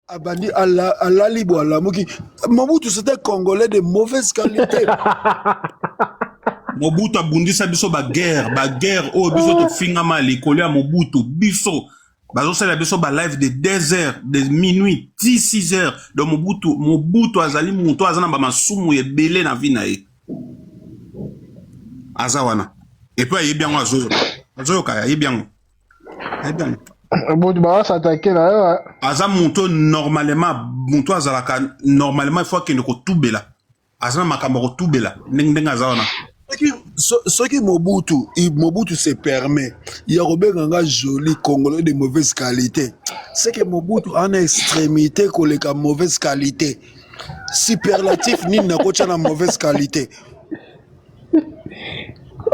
Abandi Allah libo Allah Moki. Mobutu c'était Congolais de mauvaise qualité. Mobutu abundisa biso ba guerre o biso to fingama l'école ya Mobutu biso bazo sala biso ba live de 2 heures de minuit 6 heures de Mobutu azali muto azana ba masumu ebele na vie na ye azawana et puis yebi yango azoyo kaya yebi yango Mobutu ba s'attaquer là aza muto muto azalaka normalement il faut que ko tubela azana makambo ko tubela ndenge azawana. Ce qui Mobutu se permet, il y a Robert joli Congolais de mauvaise qualité. C'est que Mobutu a une extrémité collègue à mauvaise qualité. Superlatif ni na kocha na mauvaise qualité.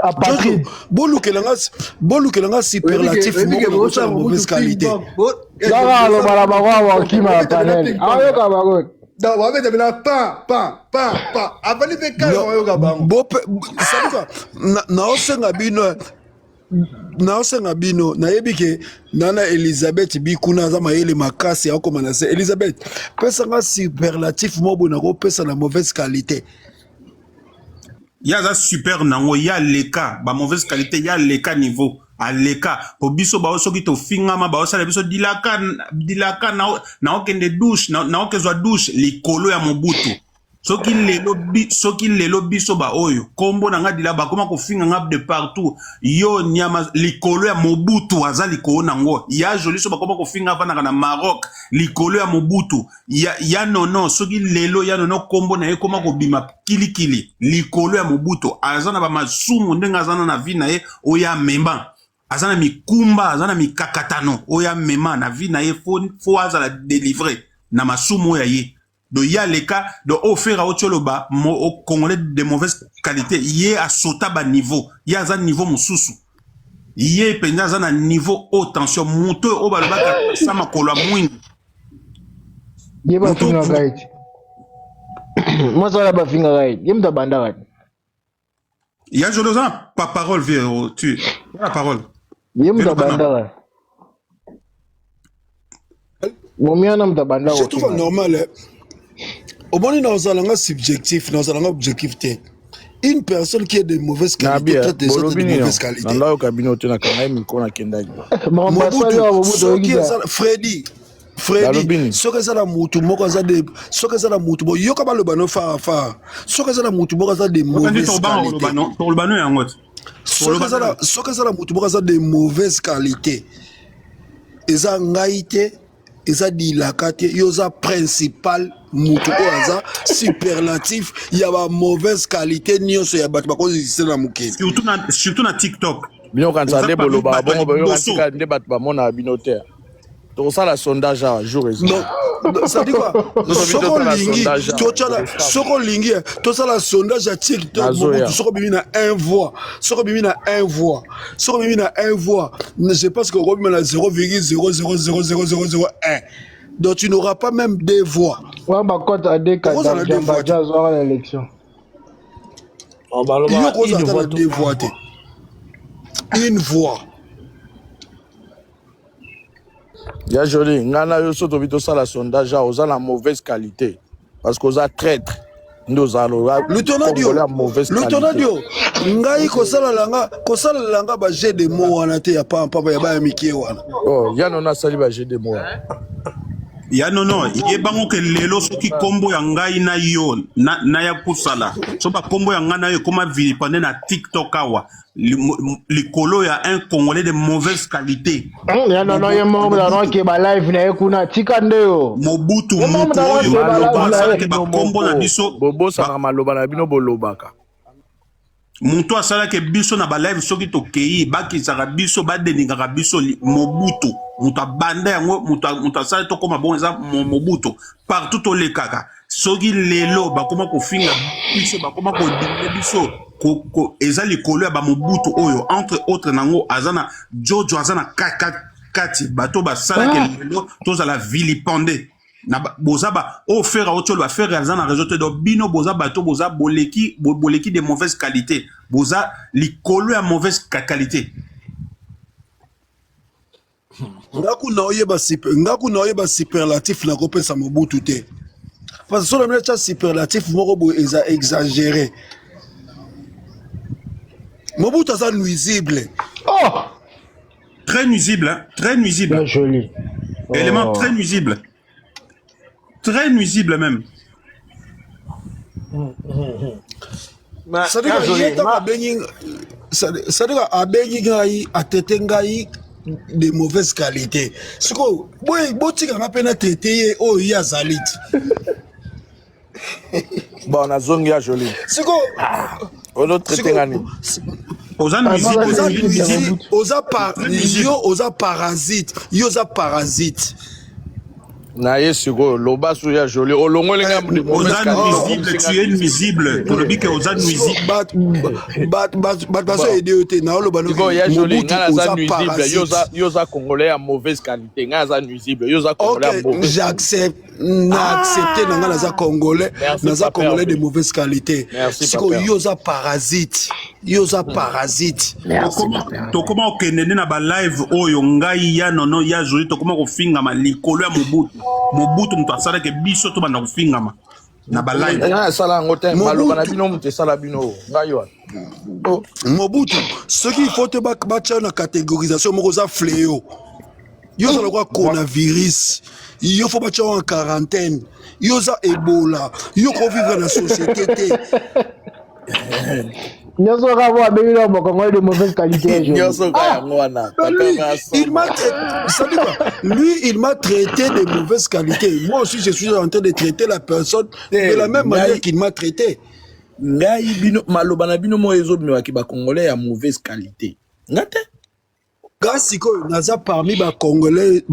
à Patrick. Bolu kelanga superlatif ni na kocha na mauvaise qualité. Là le balabara qui m'a panel. Ah yo kabago. Non, on va mettre pas. Avant de faire quoi, on va ça quoi? Na bino na yebike nana Elizabeth bikuna za mayele makasi ya komana se Elizabeth pesa nga superlatif mobo na ko pesa na mauvaise qualité. Ya za super nango ya leka ba mauvaise qualité ya leka niveau à leka po biso ba osoki to fingama ba osala biso dilaka na okende douche na okezwa douche likolo ya Mobutu soki lelo biso ba oyo kombo na nga dila ba koma ko finga nga de partout yo nyama likolo ya Mobutu aza likolo nango ya joli so ba koma ko finga vana na Maroc likolo ya Mobutu ya nono soki lelo ya nono kombo na ye koma ko bima kilikili likolo ya Mobutu azana ba masumu ndenga azana na vie na ye oya memba azana mikumba azana mikakatano oya mema na vie na ye fo azala délivrer na masumu ya ye do ya les cas de offrir à Ocholoba au Congolais de mauvaise qualité yé à sauta ba niveau yé à niveau mususu yé penza za niveau haute tension monte au balba ça ma kola mwingi Yé ba finga guide. Moi ça la ba finga guide. Yé mta banda guide. Ya jolosa pas parole vieux tu la parole. Yé mta banda guide. Mon mien mta banda. C'est tout normal. Au moins, dans un subjectif, dans un objectif, une personne qui est de mauvaise qualité traite des autres de mauvaise qualité. Freddy, ce que ça la moutou, moi ça de, ce que ça la moutou, yo kaba le bano fa, ce que ça la moutou, moi ça de mauvaise qualité. Ce que ça la moutou, moi ça de mauvaise qualité. Et ça ngaïté. Et ça dit la carte, yosa principal mutu oaza superlatif, il y a une mauvaise qualité ni on se y a battu parce que c'est la mouké. Surtout na TikTok. Bien quand ça déboloba bon ben on va débat ba mon abinotaire. Donc ça la sondage à jour et non. Ça dit quoi? Soko lingi, tout ça la sondage à TikTok, soko bimi na 1 voix. Soko bimi na 1 voix. Soko bimi na 1 voix. Je pense que Robin na 0,0000001. Donc tu n'auras pas même 2 voix. Ouais, bah quand à des cas dans l'élection. On va le 2 voix. Une voix. Ya joli, ngana yo soto bito ça la sondage aux la mauvaise qualité parce qu'aux a traître nous allons la mauvaise qualité. Ngai ko sala langa ba jet de mots wana te ya pa ya ba mikie wana. Oh, ya nona sali ba jet de mots. Ya non ye bango ke lelo soki kombo ya ngai na yo na ya kusala so ba kombo ya ngana yo koma vilipande na TikTok awa likolo ya un Congolais de mauvaise qualité. Ya non ye mo na ke ba live na kuna tikande yo Mobutu mutu oyo aloba ke ba kombo na biso bobo sa maloba na bino bolobaka mutu asala ke biso na ba live soki to kei ba kisaka biso ba deningaka biso Mobutu mutu banda yango mutu asala to koma bon eza Mobutu partout to le kaka soki lelo ba koma ko finga biso ba koma ko dinga biso ko eza likolo ya ba Mobutu oyo entre autres nango azana Jojo azana kati bato ba sala ke lelo to za la vilipender na boza ba offert à autre faire azana réseau de bino boza bato boza boleki de mauvaise qualité boza likolo ya mauvaise qualité. ngaku na oyeba superlatif na kopesa Mobutu te. Parce que sur le même superlatif moko bo exagéré. Mobutu ça nuisible. Oh! Très nuisible, hein? Très nuisible. Bien joli. Élément très nuisible. Très nuisible même. C'est-à-dire abengi ngai atete ngai de mauvaise qualité. Siko boy botika nga pena traité o ya zalit. Bon, on a zongi à joli. Siko On a traité ngani. Oza nuisible. oza parasite. Yo oza parasite. Na yesiko loba su ya joli. Olongo lenga de mauvaise Oza qualité. nuisible, tu es nuisible. Pour le bique, oza nuisible. Baso idiote na oloba no. Siko ya joli ngana za nuisible. Yoza congolais à mauvaise qualité. Ngana za nuisible. Yoza congolais à Ok, mauvaise. j'accepte. N'accepter nga naza congolais, naza congolais de mauvaise qualité. Siko yoza parasite. Yoza parasite. Tokoma okendene na ba live oyo ngai ya nono ya joli tokoma kofingama likolo ya Mobutu. Mobutu mtu asala ke biso to banda kofingama na ba live. Ngana sala ngote maloba na bino mute sala bino. Ngayo. Oh, Mobutu, ce qu'il faut te battre na catégorisation moko za fléau. Yo za quoi coronavirus. Yo faut battre en quarantaine. Yo za Ebola. Yo ko vivre dans la société te. Nyoso kabo abengi na Congolais de mauvaise qualité. nyoso kaya ngwana. Lui, il m'a traité de mauvaise qualité. Moi aussi, je suis en train de traiter la personne de la même manière qu'il m'a traité. Ngai bino maloba na bino mo ezo bimaki ba congolais ya mauvaise qualité. Ngate? Gasiko naza parmi ba congolais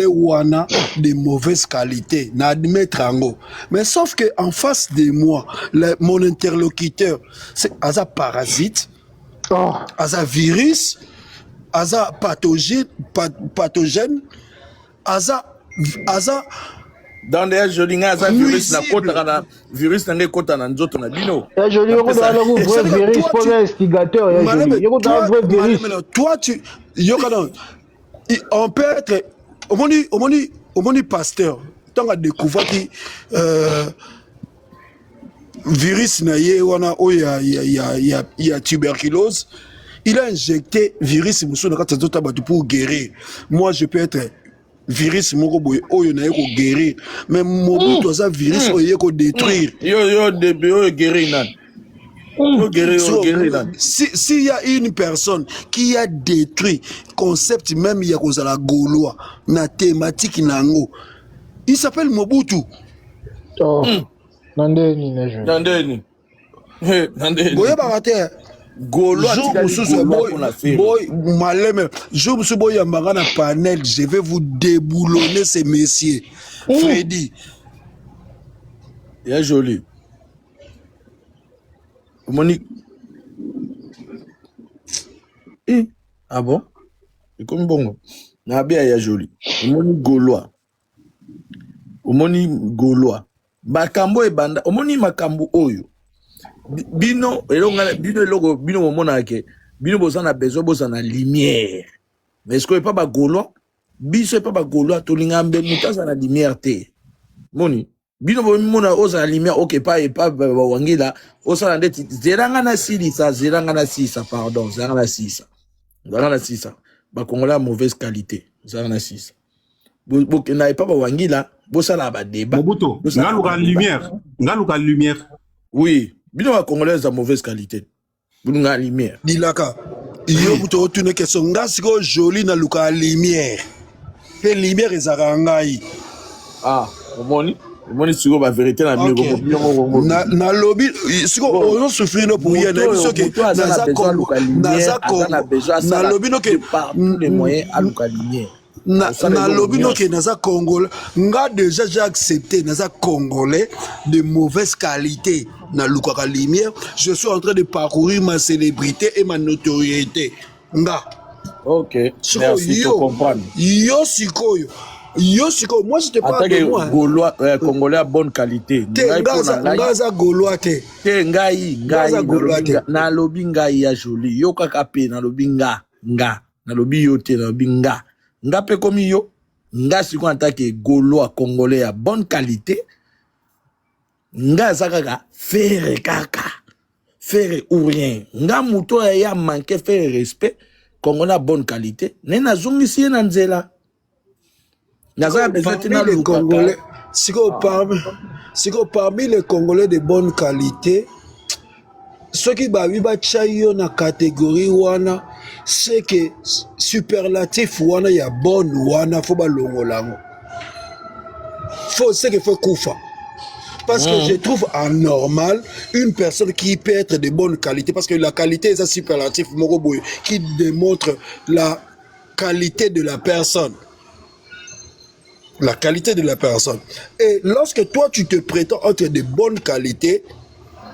wana de mauvaise qualité na admettre ango. Mais sauf que en face de moi, mon interlocuteur, c'est aza parasite, aza virus, aza pathogène, aza dans des joli ngaza virus na kota na virus na kota na nzoto na bino. Ya joli yoko dans le vrai virus premier instigateur ya joli. Yoko dans le vrai virus. Toi tu yoko on peut être au moni pasteur tant à découvrir qui virus na ye wana o ya tuberculose. Il a injecté virus pour guérir. Moi je peux être virus moko boye oyo na yeko guérir mais Mobutu za virus oyo yeko détruire yo guérir nan yo guérir nan s'il y a une personne qui a détruit concept même ya kozala gaulois na thématique nango il s'appelle Mobutu. Nandeni boye barate Golo boy maleme jour musu boy yambanga na panel je vais vous déboulonner ces messieurs. Freddy ya joli Monique ah bon c'est comme bongo na bia ya joli omoni goloa makambo ebanda omoni makambo oyo bino momona ke bino bozana besoin bozana lumière mais est-ce que pas ba gaulois biso pas ba gaulois to linga mbe mutaza na lumière te moni bino bomona oza na lumière OK pas wangila osala ndeti zeranga na sisa pardon zeranga na sisa ba congolais mauvaise qualité zeranga na sisa bok na pas wangila bosala ba débat Mobutu ngaluka lumière oui bino ba congolais à mauvaise qualité bunga lumière dilaka yo buto otune question ngasiko joli na luka lumière pe lumière ezaka ngai omoni siko ba vérité na bino na lobby siko ozo souffrir no pour rien na biso ke na lobby no ke les moyens à luka lumière na lobby no ke naza congolais nga déjà j'ai accepté naza congolais de mauvaise qualité na lukaka lumière je suis en train de parcourir ma célébrité et ma notoriété nga OK merci de comprendre yo sikoyo moi je te parle de moi gaulois congolais à bonne qualité ngaza gaulois te ngai na lobby ngai ya joli yo kaka pe na lobby nga na lobby yo te na lobby nga nga pe komi yo nga siko en tant que Gaulois congolais à bonne qualité nga zakaka faire kaka faire ou rien nga muto ya manqué faire respect congolais à bonne qualité nena zungisi na nzela naza besoin tina les Congolais parmi les Congolais de bonne qualité ceux qui babi ba chayo na catégorie wana c'est que superlatif wana ya bonne wana faut ba longolango faut c'est que faut koufa parce que je trouve anormal une personne qui peut être de bonne qualité parce que la qualité est un superlatif moroboy qui démontre la qualité de la personne. La qualité de la personne. Et lorsque toi, tu te prétends être de bonne qualité,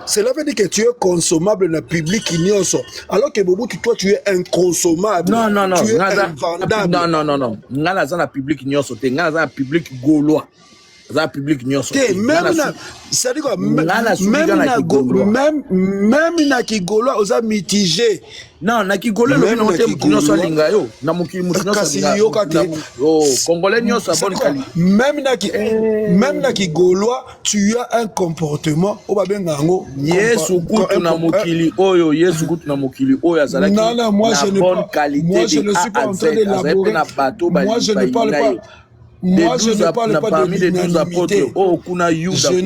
cela veut dire que tu es consommable dans le public ignoso. Alors que Mobutu, toi, tu es inconsommable. Non. Tu es invendable. Non. Nga dans le public ignoso, te nga dans le public gaulois. Dans le public ignoso. C'est-à-dire quoi? Même na Kigolois, on a mitigé. Non, na Kigolois, le ignoso linga yo. Na mukili Congolais ignoso à bonne qualité. Même na Kigolois, tu as un comportement. Yesu kutu na mukili oyo, Yesu kutu na mukili oyo azalaki. Non, moi je ne suis pas en train d'élaborer. Moi je ne parle pas. Moi, je ne parle pas de l'unanimité. Je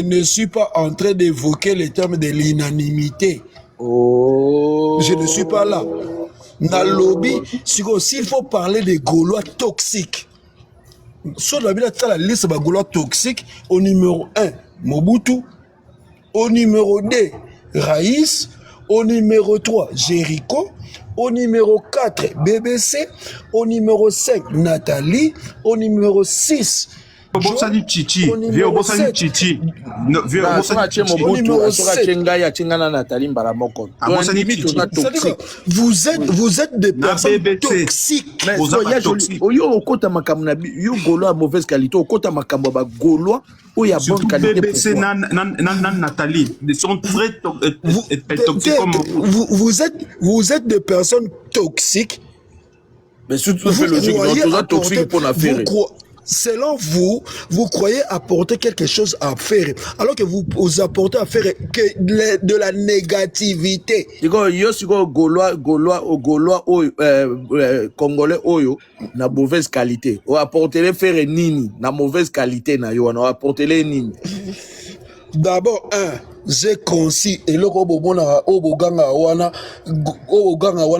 ne suis pas en train d'évoquer le terme de l'unanimité. Je ne suis pas là. Dans le lobby, s'il faut parler des Gaulois toxiques, sur la liste des Gaulois toxiques, au numéro 1, Mobutu, au numéro 2, Raïs, au numéro 3, Jéricho, au numéro 4, BBC, au numéro 5, Nathalie, au numéro 6, Bosani Chichi, vieux Bosani Chichi, vieux Bosani Chichi, au numéro 7. Vous êtes des personnes toxiques. Mais yo okota makambo na yo Gaulois mauvaise qualité, okota makambo ba Gaulois ou ya bonne qualité. BBC Nathalie, ils sont très toxiques comme vous êtes des personnes toxiques. Mais surtout fait logique, donc toxique pour la faire. Selon vous, vous croyez apporter quelque chose à faire, alors que vous apportez à faire que de la négativité. Yo siko Gaulois Congolais oyo na mauvaise qualité. O apporter faire nini na mauvaise qualité na yo, on apporter nini. D'abord, j'ai conçu et le Oboganga wana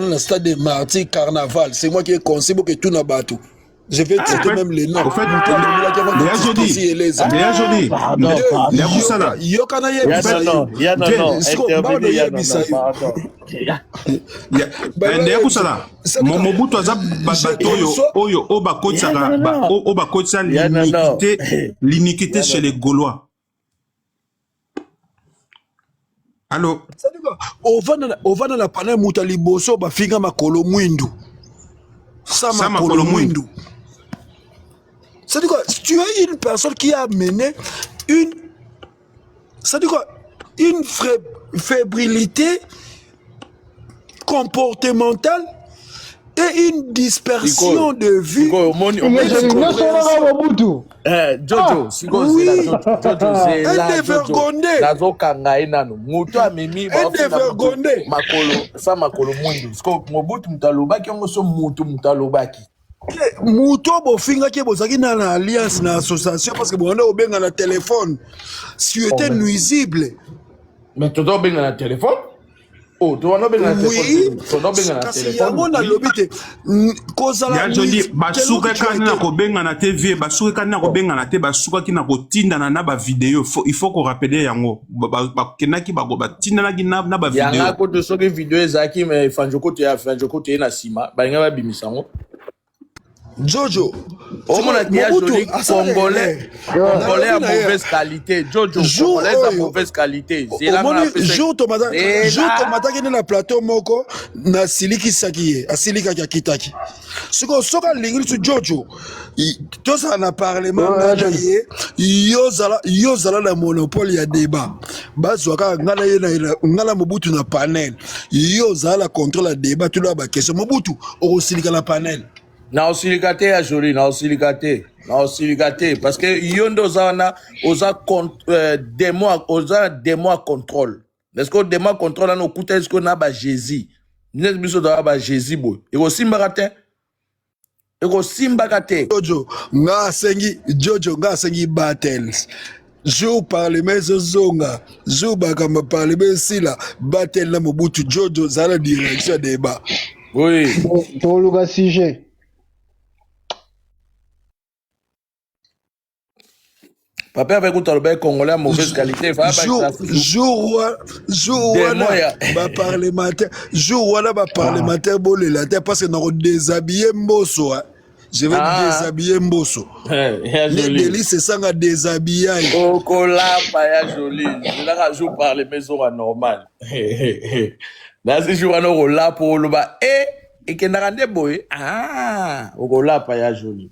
na stade de Martyrs Carnaval. C'est moi qui ai conçu pour que tout n'a pas tout. Je vais traiter même les noms. En fait, Léa Jodi. Mobutu aza bato oyo bakotisa l'iniquité chez les Gaulois. Allô? Ovana na pana muta liboso ba finga makolo mwindu. Sama makolo mwindu. C'est-à-dire quoi? Tu es une personne qui a mené une fébrilité comportementale et une dispersion de vue. Jojo, Muto bofinga ki bozaki na alliance na association parce que bonda obenga na téléphone si était nuisible. Mais tu dois benga na téléphone? Oh, tu dois benga na téléphone. Tu dois benga na téléphone. On a lobité kozala. Ya jodi basuka kana ko benga na TV, basuka kana ko benga na te, basuka ki na ko tinda na ba vidéo. Il faut qu'on rappelle yango. Ba kenaki ba ko ba tinda na ki na ba vidéo. Yanga ko to soki vidéo ezaki mais fanjoko te na sima, ba nga ba bimisango. Jojo. Au moins, il y a joli Congolais. Congolais à Mobutu, mauvaise qualité. Jojo, Jour Congolais à oyo. mauvaise qualité. C'est là qu'on Omoni appelle ça. jour tomata Et jour là- tomata kende na plateau moko na silikisaki ye asilikaki akitaki siko soka lingi su Jojo tosala na parlement Ouais, na ye yozala na monopole ya débat bazwaka ngala ye na ngala Mobutu na panel yozala la contrôle ya débat tolo ba question Mobutu okosilika na panel Na osilikate ya joli, na osilikate. Na osilikate. Parce que yondo ozana, démo à contrôle. Est-ce que démo à contrôle, on écoute, est-ce qu'on a ba Jésus? N'est-ce que on a ba Jésus, boy? Et aussi mbakate. Et aussi mbakate. Jojo nga asengi battles jour parlement zonga jour bakamba parlement sila battle na Mobutu Jojo zala direction ya débat Oui. toluka sujet Papa avec un Congolais à mauvaise qualité. jour wana ba parlementaire jour wana ba parlementaire bolela te parce que na déshabiller mboso je vais déshabiller mboso les délices sanga déshabiller Okola ya joli. Je l'ai jour par les maisons anormales. Là c'est jour à là pour le bas et que n'a rien boy. Ah, Okola ya joli.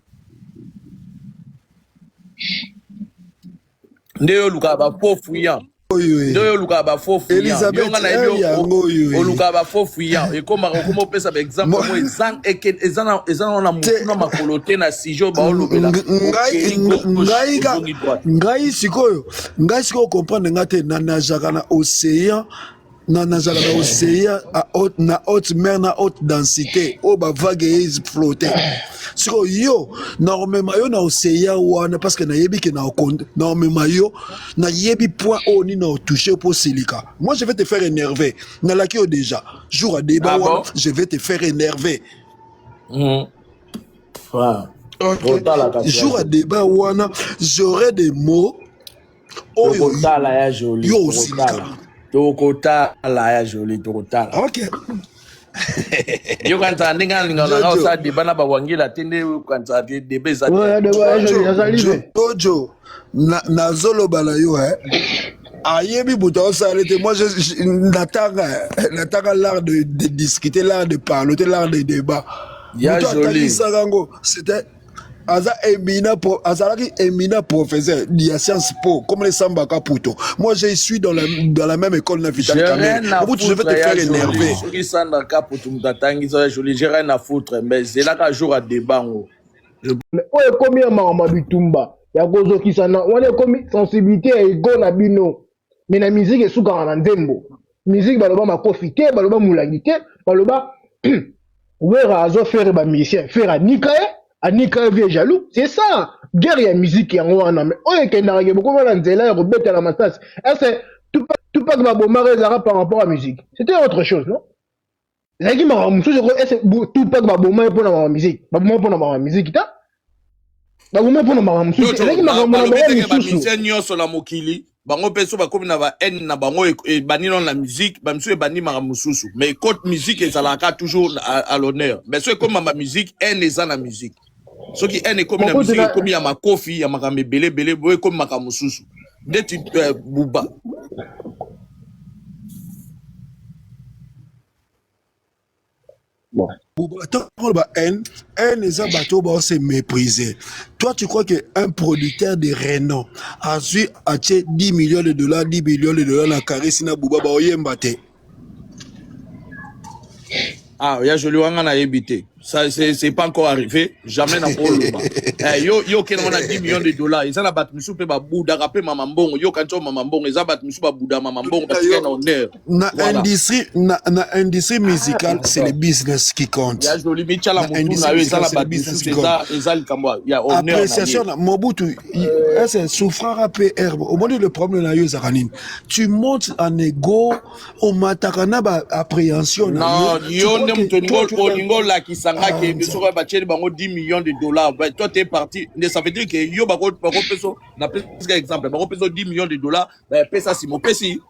Ndeyo luka ba fofuyant. Ndeyo luka ba fofuyant. Elisabeth yango yo. Luka ba fofuyant. Et comme pesa par exemple moi ezan na mukuna makolote na sijo ba olobela. Ngai sikoyo comprendre ngate na jaka na océan na océan na haute mer na haute densité o ba vague is flotter siko yo na omema yo na océan wana parce que na yebi ke na okonde na omema yo na yebi point o ni na toucher pour silika. Moi je vais te faire énerver na laki yo déjà jour à débat wana je vais te faire énerver. Okay. Jour à débat wana j'aurai des mots oyo ya joli yo silika. Tokota la ya joli tokota. OK. Yo kanta ndinga ngana osa débat na bawangila tende kanta débat za. Jojo na zolo bala yo ayebi buta osala te moi je nataka l'art de discuter l'art de parler l'art de débat ya joli c'était azalaki éminent professeur de sciences po comme les Samba Kaputo. Moi je suis dans la même école na Vital Kamerhe. Je vais te faire énerver. Soki Samba Kaputo mutatangi ça joli, j'ai rien à foutre mais c'est là qu'un jour à débat. Mais oye komi ya mama bitumba ya gozoki sana wana komi sensibilité ya ego na bino mais na musique esukaka na nzembo musique baloba makofi te baloba mulangi te baloba wera azo faire ba musicien faire anika vie jaloux c'est ça guerre ya musique yango wana mais oye kendaka ke beaucoup na nzela ya kobetela masasi est-ce tout pas que babomaka ezalaka par rapport à musique c'était autre chose non ezalaki makambo mosusu est-ce tout pas que babomaka mpona makambo musique babomaka mpona makambo musique ta babomaka mpona makambo mosusu ezalaki makambo na bango mosusu nyonso na mokili bango mpe so bakomi na ba haine na bango ebanino na musique bamisu ebandi makambo mosusu mais côte musique ezalaka toujours à l'honneur mais so ekomi ma musique haine eza na musique soki haine ekomi na musique ekomi ya makofi ya makambo ebelebele boye ekomi makambo mosusu ndeti buba bon. Un bateau se mépriser. Toi, tu crois qu'un producteur de renom a su acheter 10 millions de dollars, 10 millions de dollars dans Karisina Bouba Baoyembate? Ah, il y a joli wanga na ebité. Ça c'est pas encore arrivé, jamais na poloba. Yo ken on a 10 millions de dollars, ils ont la bat misu pe ba bouda rapé mama mbongo, yo kanto mama mbongo, ils ont bat misu ba bouda mama mbongo parce qu'il y a honneur. Na industrie musicale, c'est le business qui compte. Ya joli bicha la mutu na yo, ils ont la bat misu c'est le kamwa, il y a honneur. Appréciation na Mobutu, c'est souffrant rapé herbe. Au moins le problème na yo zaranine. Tu montes en ego au matakana ba appréhension. Non, yo ndem toningo la qui que nous sommes battus 10 millions de dollars. Ben, toi, tu es parti. Ça veut dire que yo bako peso, na exemple, bako peso 10 millions de dollars. Ben, pesa si mon pesi.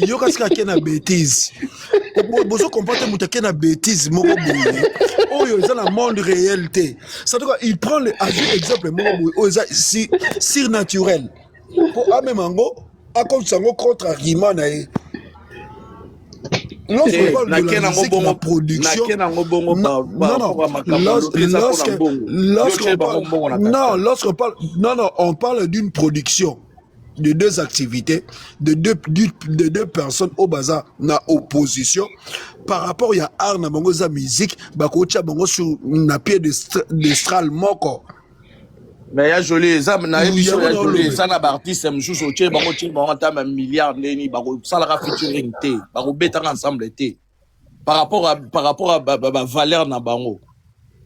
yoka sika ake na bêtise bozo comprendre moto ake na bêtise moko boye oyo eza na monde réel te ça tout cas il prend le exemple moko boye oyo eza surnaturel po amema yango akomisa yango contre argument na ye. Lorsqu'on parle de la musique, la production, on parle d'une production de deux activités, de deux personnes au bazar, na opposition. Par rapport à art na bango za musique, bakocha bango sur na pied d'estral moko. Mais ya joli ça na émission ya joli ça na artiste msusu oche bango che bango ta milliard neni bako sala featuring té bako beta ensemble té par rapport à valeur na bango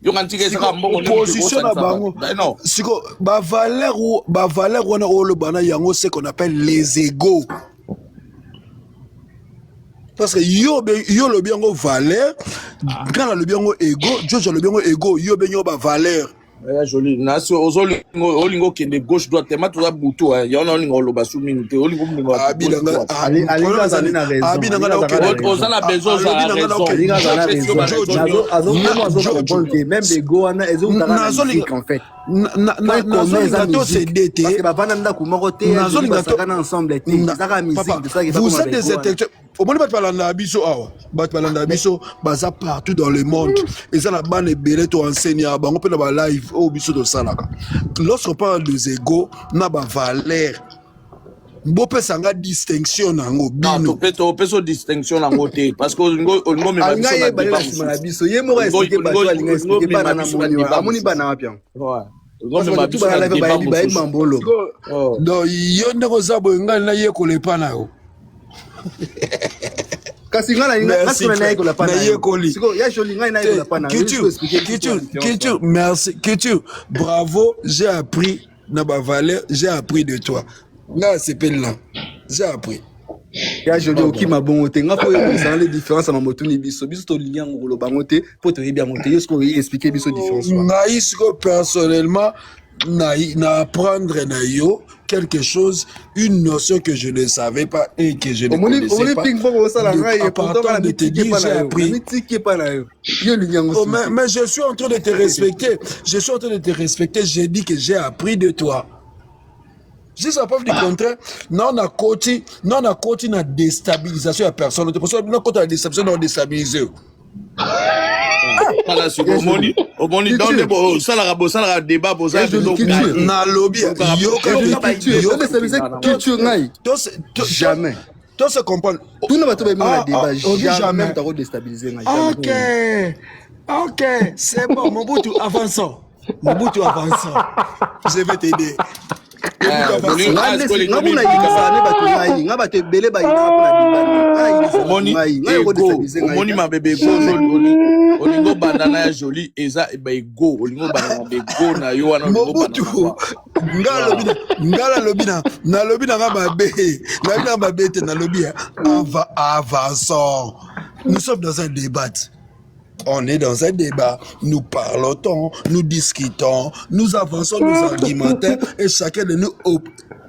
yo ngantike ça mbongo position na bango non siko ba valeur wana o le bana yango c'est qu'on appelle les égos. Parce que yo le bien valeur quand le bien ego George le bien ego yo ben yo ba valeur. Joli nasi olingo kende gauche droite tema tout ça bouto hein ya on lingo loba sou minute olingo mingo alinga zali na raison ozala besoin za raison alinga zala raison azo comprendre que même les go wana ezo utaka musique en fait nazolinga to cd te parce que bavanda ndako moko te basakana ensemble te ezaka musique de ça qui vous êtes des intellectuels omoni bato balanda biso awa bato balanda biso baza partout dans le monde eza na bana ebele to enseigne bango mpe na balive oyo biso tosalaka lorsqu'on parle des égos na bavaleur bopesanga distinction nango bino topeso distinction nango te parce que olingo mema biso na débat na biso ye moko expliquer bato alinga expliquer bana na moni amoni bana wapi olingo biso na débat mambolo donc yo ndeko za boye ngai na ye kolepa na yo kasi ngana na yeko la pana siko ya joli ngana yeko la pana culture merci culture bravo j'ai appris na ba valeur j'ai appris de toi là c'est peine là j'ai appris ya joli okima bongo te nga po ça les différences na motuni biso to linya ngolo bango te po to yebi bango te yesko expliquer biso différence na isko personnellement na apprendre na yo quelque chose, une notion que je ne savais pas et que je ne connaissais pas. De te dire, j'ai appris. Mais je suis en train de te respecter. Je suis en train de te respecter. J'ai dit que j'ai appris de toi. Jusqu'à preuve du contraire, non, on a côté la déstabilisation de la personne. C'est pour ça que nous avons la déstabilisation, on déstabilise. Omoni dans le ça débat na lobby jamais tout se comprend tout ne va pas même débat jamais t'as déstabiliser ok c'est bon Mobutu avançons je vais t'aider omoni mabebe olingo bandana ya joli eza ego olingo bandana ego na yo wana Mobutu ngala lobina na lobina nga mabe te na lobby avançons. Nous sommes dans un débat. On est dans un débat, nous parlons, nous discutons, nous avançons nos argumentaires et chacun de nous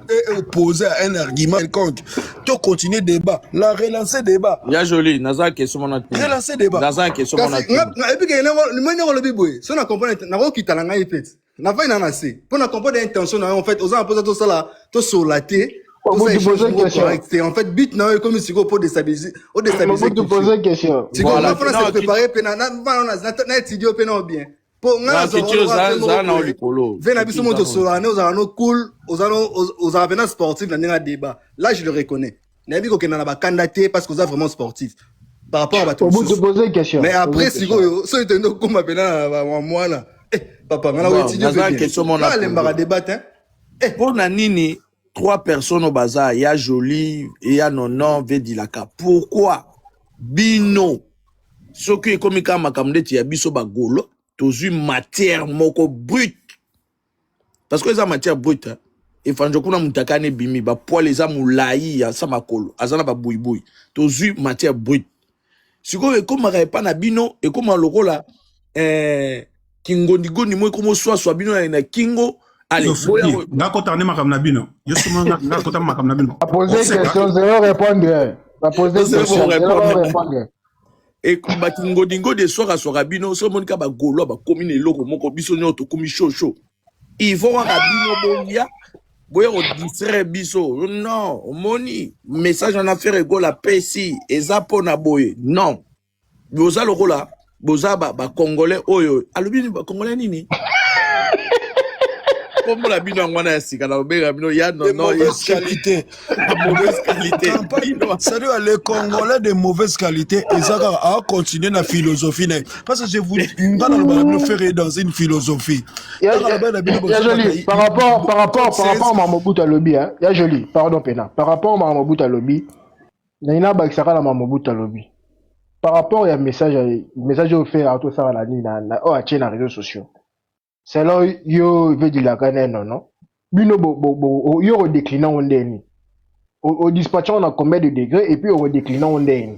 est opposé à un argument quelconque. Tu continues le débat, la relancer débat. Ya joli, naza question mon attention. Relancer débat. Naza question mon attention. Et puis que le lobby boy, si on a compris, na ko kita langa fait. Na va na assez. Pour na comprendre l'intention en fait, aux imposés tout ça là, tout solaté. En fait, but non comme si pour déstabiliser, au déstabiliser. Tu poses une question. Si on a préparé, na étudier bien. Pour na culture ça na likolo. Vena biso moto solane, aux ano cool, aux avenants sportifs dans un débat. Là je le reconnais. Na bi ko kenana ba candidaté parce qu'on a vraiment sportif. Par rapport à tout. Tu poses une question. Mais après si so ito comme apena moi là. Papa, ngana bon, étudier bien. Question mon là les mbara débattre hein. Pour nanini 3 personnes au bazar, il y a Joli et il y a Nonon Vedilaka. Pourquoi Bino ce qui est comme quand makamde ti biso ba golo, tozu matière moko brute. Parce que ça matière brute hein. Et fanjo kuna mutakane bimi ba poil eza mulai ya sa makolo, azana ba boui. Tozu matière brute. Siko e comme pas na bino e comme lokola kingo ndigo ni mo comme soit bino na kingo Allez, Yo, Freddy, ngakota ne makamna bino. Yo suma ngakota makamna bino. A posé une question, zéro répondre. A posé une Zéro question, zéro répondre. répondre. Et batingodingo de soir à soir bino, so monika ba golo ba komine loko moko biso nyoto komi chaud chaud. Il faut voir bino bolia. Boya o distraire biso. Non, moni message en affaire ego la PC eza pona boye. Non. Boza loko la, boza ba congolais oyo. Alubini ba congolais nini? Comme la bino ngwana ya sika na obega bino ya non non mauvaise qualité. mauvaise qualité. C'est-à-dire les Congolais de mauvaise qualité, ils ont continué la philosophie. Parce que je vous dis, nous faire dans une philosophie. Il y a joli. Par rapport à Mamobutu Alobi, hein. Il y a joli. Pardon, Pena. Par rapport à Mamobutu Alobi, il y a un Mamobutu Alobi. Par rapport à message offert à tout ça, à les réseaux sociaux. C'est là yo veut dire la canne non. Bino yo redéclinant on deni. Au dispatchant on a combien de degrés et puis au redéclinant on deni.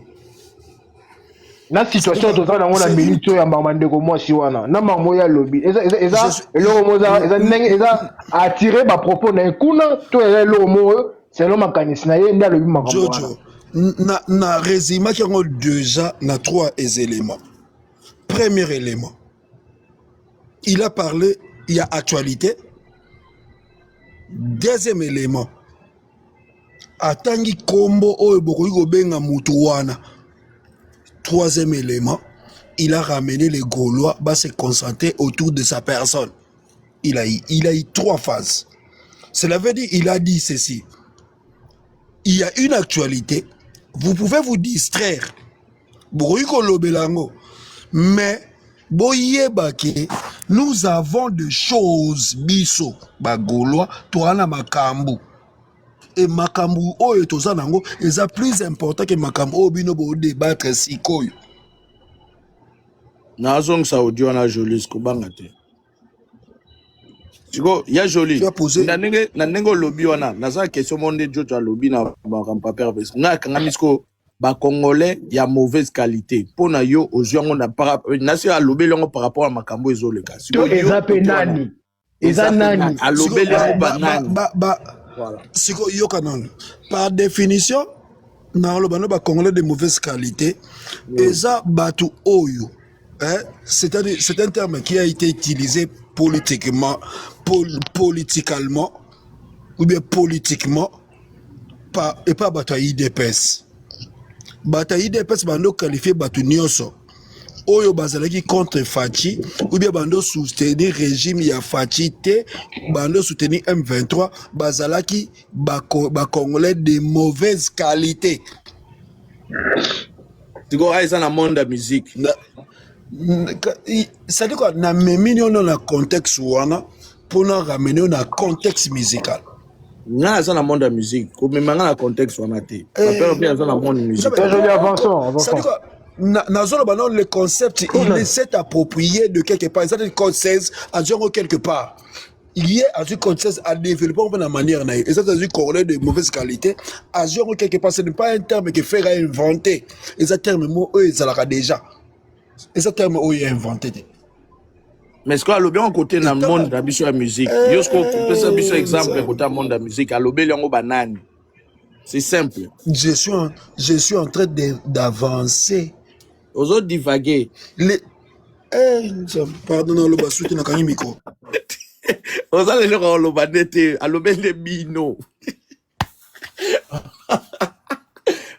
La situation tout ça dans on a milito ya mbamande ko moi si wana. Na mamoya lobby. Eza le moza eza attirer ba propos na kuna to le mo c'est le makanisi na ye nda lobby makambo. Jojo. Na résumé qui ont déjà na trois éléments. Premier élément. Il a parlé, il y a actualité. Deuxième élément. Atangi kombo oyo bokoki benga mutuwana. Troisième élément. Il a ramené les Gaulois à se concentrer autour de sa personne. Il a eu trois phases. Cela veut dire, il a dit ceci. Il y a une actualité. Vous pouvez vous distraire. Bokoki lobelango. Mais boyebake, nous avons des choses biso bagolois toana makambu et makambu oyo tozanango est plus important que makambu oyo bino bo débattre sikoyo na zong sa audio na joli ko bangate siko ya joli na ndenge lobby wana na za question monde jojo lobby na ba pervers na kanga misko ba congolais ya mauvaise qualité pona yo oziango na nasi a lobelongo par rapport à makambo ezoleka to eza penani eza nani a lobelongo banani voilà siko yo kanon par définition na lobano ba congolais de mauvaise qualité eza batu oyo hein c'est un terme qui a été utilisé politiquement ou bien politiquement et pas batu IDPS. Bataille des personnes bando qualifié batu nyonso oyo bazalaki contre Fachi ou bien bando soutenir régime ya Fachi te bando soutenir M23 bazalaki ba congolais de mauvaise qualité. Tu vois ça dans le monde de la musique. Ça dit quoi na memini on a contexte wana pour nous ramener dans contexte musical. Nga ça dans le monde de la musique, comme même dans le contexte on a été. Ça peut bien dans le monde de la musique. Ça dit quoi na zone banon le concept il s'est approprié de quelque part, ça dit concept à genre quelque part. Il y a un concept à développer de manière naïve. Et ça c'est un congolais de mauvaise qualité à genre quelque part, ce n'est pas un terme que faire inventer. Et ça terme mot eux ils l'a déjà. Et ça terme eux inventé. Mais est-ce qu'à l'obé en côté dans le monde de la musique, est-ce qu'on peut faire un exemple côté dans le monde de la musique, à l'obé l'ango banane. C'est simple. Je suis en train d'avancer. Aux autres divaguer. Pardon, non, le basouti n'a qu'un micro. Aux autres les gens le banete, à l'obé les bino.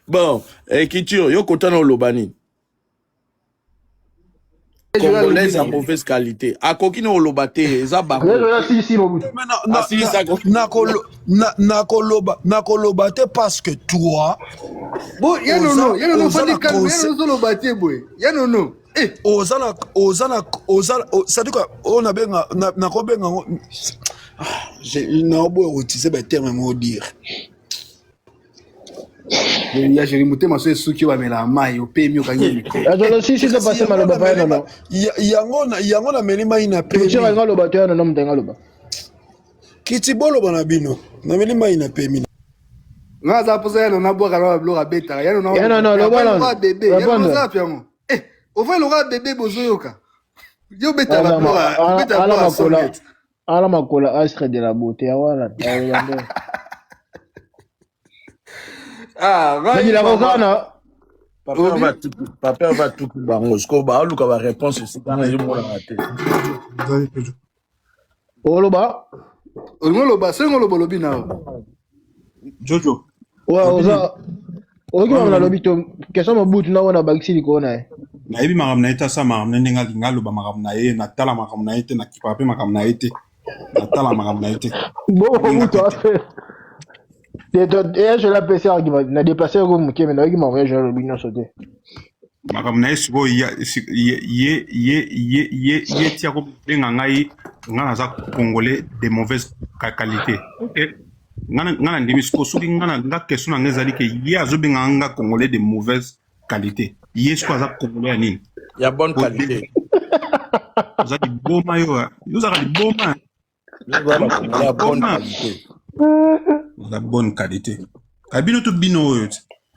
Bon, écriture, yo côté dans le bani. Congolais à mauvaise qualité. À coquine au lobaté, ça bako. Si, Mobutu. Nakolobate parce que toi. Bon, y'a non, faut des calmes, y'a non, lobaté, boy. Y'a non. Eh. Ozana, ça dit quoi? On a bien, j'ai une autre utiliser des termes à dire. Il y a Jérémy Mouté, ma soeur, ceux qui vont mettre la maille au pays, mieux gagner le micro. Si c'est passé mal au bas, non. Il y a un melima ina pe. Tu vas le batteur, non, m'tenga le bas. Kitibolo banabino. Na melima ina pe mina. Non, ça pour ça, on a beau avoir le roi bêta. Non, le roi bébé. Il y a le roi piano. Eh, au fait, le roi bébé, bozoyoka. Yo bêta la ala makola astre de la beauté wala Ah, Rosana. Papa va tout bango. Ce qu'on va luka va réponse ici dans les mots raté. Oloba. Oloba, c'est ngolo bolobi na. Jojo. Ouais, oza. Oki na lobi to question mabutu na wana bakisi likona eh. Na yebi makambo na ye te asa makambo na ndenge alingi aloba makambo na ye natala makambo na ye te nakipa mpe makambo na ye te natala makambo na ye te Bon mabutu afe. Je l'ai passé na déplacé ko muke mais na yoki ma voyage lobi na sauter. makambo na ye sikoyo ye tia kobenga ngai nga naza congolais de mauvaise qualité. Ok. Nga na ndimi sikoyo soki nga question na nga ezali ke ye azobenga nga congolais de mauvaise qualité. Ye sikoyo aza congolais ya nini? Ya bonne qualité. Oza liboma yo ozaka liboma. Ya bonne qualité. La bonne qualité. Kabino to bino oyo.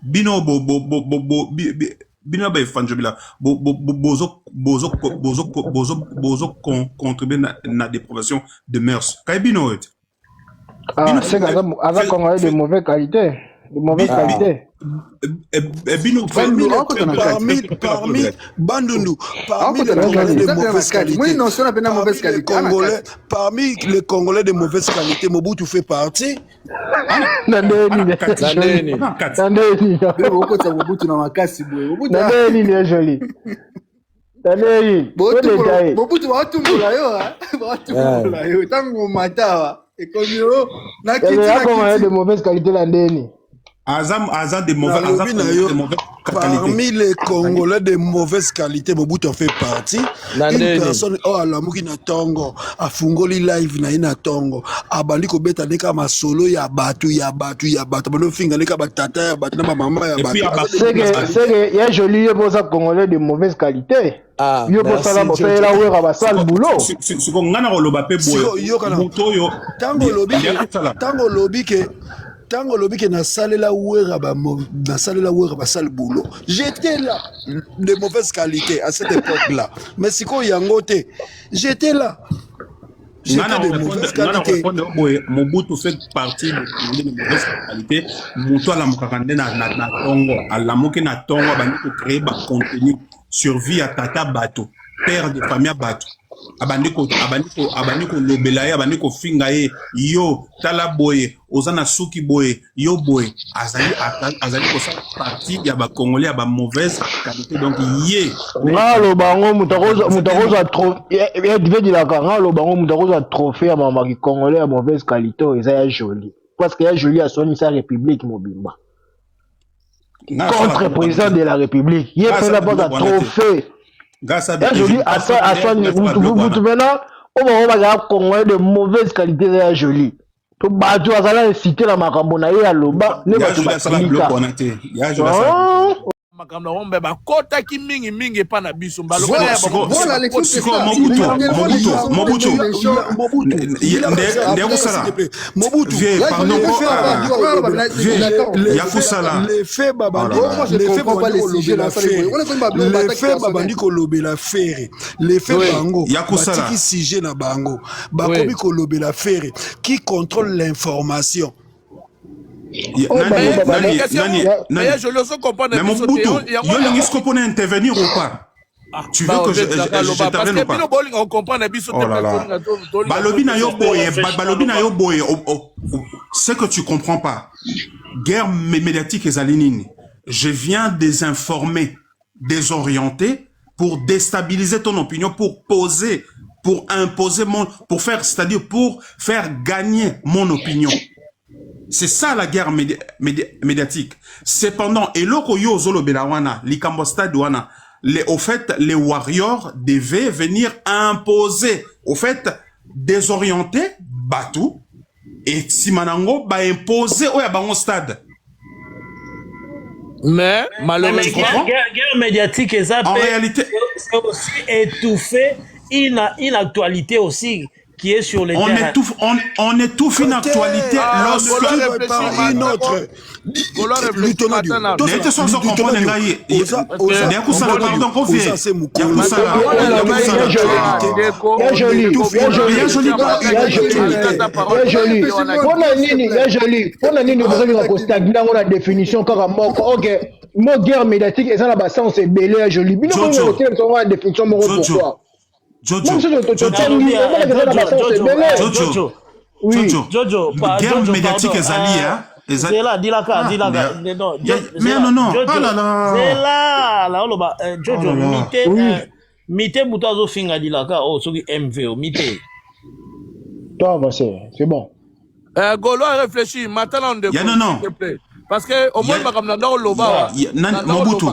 Bino bino ba efanjo bila bozo contribuer na dépravation de mœurs. Kabino oyo. Ah, c'est avec congolais de mauvaise qualité. De mauvaise qualité. Bino parmi Bandundu, parmi les Congolais de mauvaise qualité, parmi les Congolais de mauvaise qualité, Mobutu fait partie. Mobutu watumula yo tango matawa ekomiro na de mauvaise qualité la ndeni. Azam de mauvaise qualité. Parmi les Congolais de mauvaise qualité, Mobutu en fait partie. Une personne, alamuki na tongo, afungoli live na ina tongo, abandi ko beta neka masolo ya batu, bano finga neka batata ya batu, na mama ya batu. C'est que, ya joli yo boza Congolais de mauvaise qualité. Yo boza la bosa la wera basal boulot. Siko ngana ko loba pe boye. Moto yo. Tango lobi ke na salela wera basal boulot. J'étais là de mauvaise qualité à cette époque-là. Mais siko yangote, j'étais là. J'étais de mauvaise qualité. Mobutu fait partie de mauvaise qualité. Moto ala mukakande na tongo, ala muke na tongo bani ko créer ba contenu survie à tata bato, père de famille bato. Abandiko lobela ye abandiko finga ye yo tala boye ozana suki boye yo boye azali ko sa partie ya ba congolais ya ba mauvaise qualité donc ye ngalo bango mutakoza trophée ya mama ki congolais ya mauvaise qualité eza ya joli parce que ya joli a soni sa république mobimba contre président de la république ye fait la base trophée. Joli à soigner vous maintenant on va Congolais de mauvaise qualité ya joli to bato azala citer la makambo na ye aloba ne bato basilika makambo ombe bakota ki mingi pa na biso mbalo voilà les Mobutu les faits babandi kolobela fere les faits bango batiki sujet na bango bakomi kolobela fere qui contrôle l'information. Mais Mobutu, yo pour intervenir ou pas? Tu veux que j'intervienne ou pas? Balobi na yo boye, ce que tu comprends pas. Guerre médiatique et zalinine. Je viens désinformer, désorienter pour déstabiliser ton opinion, pour imposer pour faire, c'est-à-dire pour faire gagner mon opinion. C'est ça la guerre médiatique. Cependant, et loko yo zolo belawana, likambo stade wana, au fait, les warriors devaient venir imposer, au fait, désorienter Batou, et Simanango va imposer au yabango stade. Mais malheureusement, guerre médiatique, en réalité, c'est aussi étouffer une actualité aussi qui est sur les On terrains. étouffe une actualité lorsque... une autre. Nete so so comprendre ngai. Ne kusala pardon konfie. Ya kusala. Ya joli. Pona nini okozolinga kostagna ngo na définition kaka moko. Ok, mo guerre médiatique eza na basens ebele ya joli. Bino ko kotelema songo na définition moko pourquoi? Jojo. Jojo, guerre médiatique ezali ya. C'est là, dilaka. Mais non. Oh là là. C'est là, oloba. Jojo, mité muto azo finga dilaka. Oh, soki MV, mité. Toi, c'est bon. Golo a réfléchi. Maintenant, on découvre. Non. S'il te plaît. Parce que au moins, Mobutu.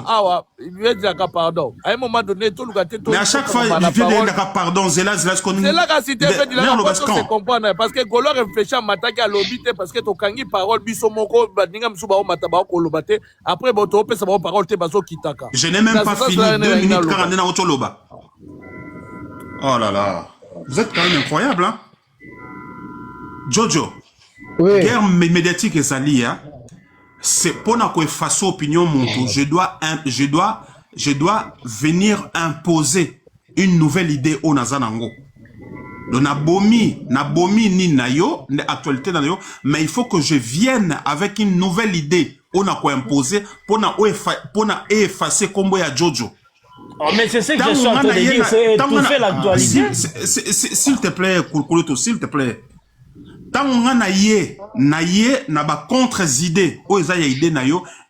Il veut dire pardon. À un moment donné, tout le gars. Mais à chaque fois, il veut dire pardon. C'est là ce qu'on nous. C'est là qu'à citer fait de la se comprendre. Parce que Golo réfléchit à m'attaquer à l'obité parce que ton kangi parole bisomoko badinga msuba o mataba ko lobate. Après boto pe sa parole te bazo kitaka. Je n'ai même pas fini 2 minutes 40 na otoloba. Oh là là. Vous êtes quand même incroyable, hein? Jojo. Oui. Guerre médiatique et sali, hein? C'est pour qu'on fasse opinion monto. Je dois venir imposer une nouvelle idée au Nazanango. Donc nabomi ni nayo, actualité nayo, mais il faut que je vienne avec une nouvelle idée. On a quoi imposer pour na effacer combo ya Jojo. Oh, mais c'est ce que je suis en train de dire, c'est étouffer l'actualité. S'il te plaît, Kouloutou, s'il te plaît. Tant on na ba contre idées,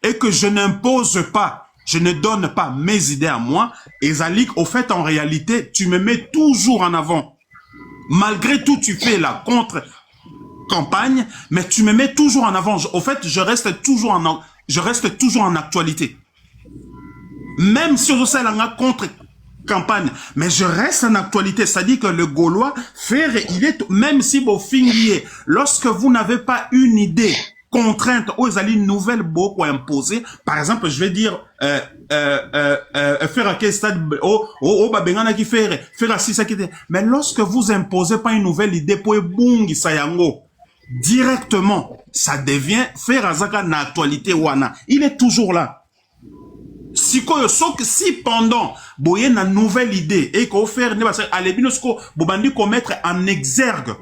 et que je n'impose pas, je ne donne pas mes idées à moi, et Zalik, au fait, en réalité, tu me mets toujours en avant. Malgré tout, tu fais la contre-campagne, mais tu me mets toujours en avant. Au fait, je reste toujours en actualité. Même si on fait la contre-campagne, mais je reste en actualité. C'est-à-dire que le Gaulois, même si vous finissez, lorsque vous n'avez pas une idée contrainte, aux alliés nouvelle beaucoup imposée, par exemple, je vais dire, faire à quel stade, babengana qui faire à 6 qui mais lorsque vous imposez pas une nouvelle idée pour bungi sayango, directement, ça devient faire à zaka na actualité wana. Il est toujours là. Si pendant boye na nouvelle idée et qu'on fait bobandi ko mettre en exergue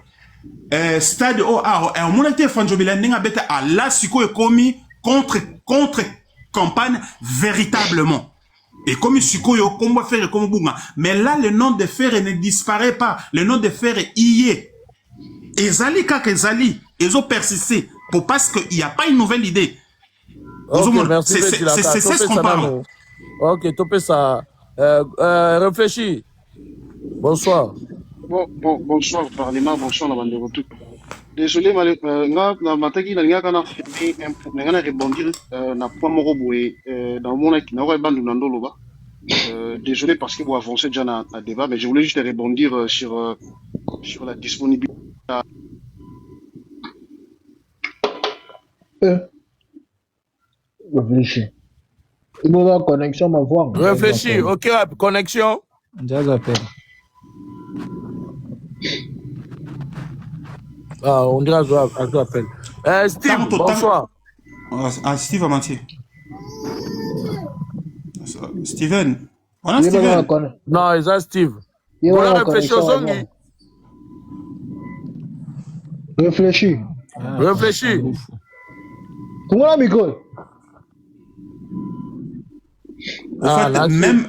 stade mon été fanjobila ninga beta ala siko ekomi contre campagne véritablement et comme siko yo kombo faire comme bunga, mais là le nom de fer ne disparaît pas, le nom de fer y est ezali kaka ezali ezo persister pour parce que il y a pas une nouvelle idée. Okay, c'est ce qu'on parle. Ok, topé ça. Réfléchis. Bonsoir. Bonsoir, Parlement, bonsoir, la bande de retour. Désolé, na mataki na ngaka na rebondir na point moko boye dans mon équipe na bandu na ndolo ba. Désolé parce que vous avancez déjà dans le débat, mais je voulais juste rebondir sur la disponibilité. Réfléchis. Il faut avoir connexion, ma voix. Réfléchis, ok, connexion. Jazz appelle. Ah, on dirait que appelle. Steve, bonsoir. Steve a menti. Steven. On a Steven. Non, il a Steve. On a réfléchi au zongi. Réfléchis. Réfléchis. Comment la micro? Au fait, même